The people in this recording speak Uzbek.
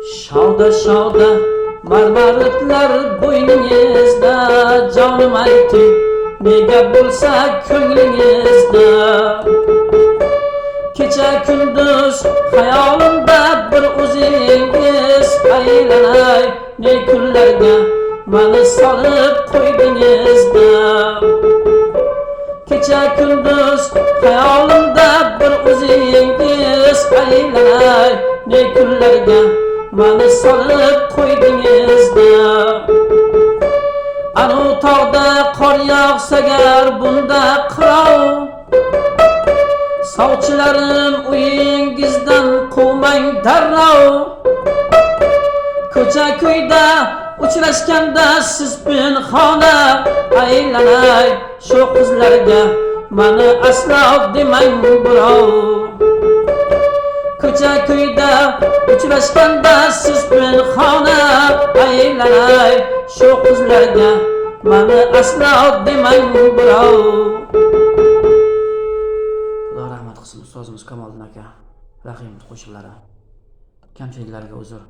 Shavda shavda marmaritlar bo'yningizda, jonim ayting nega bo'lsa ko'nglingizda. Kecha kunduz xayolimda bir o'zingiz, aylanay ne kunlarga meni solib qo'ydingizda. Kecha kunduz xayolimda bir o'zingiz, aylanay ne kunlarga meni solib qo'ydingizda. Anu tog'da qor yog'sa gar bunda qirov, sovchilarim uyingizdan quvmang darrov. Ko'cha ko'yda uchrashganda siz pinhona, aylanay shu qizlarga meni aslo demang birov. Ko'cha ko'yda uchrashganda siz pinhona, aylanay shu qizlarga meni aslo demang birov. Xudo rahmat qilsin ustozimiz Kamoliddin aka. Rahim qo'shiqlari. Kamchiliklarga uzr.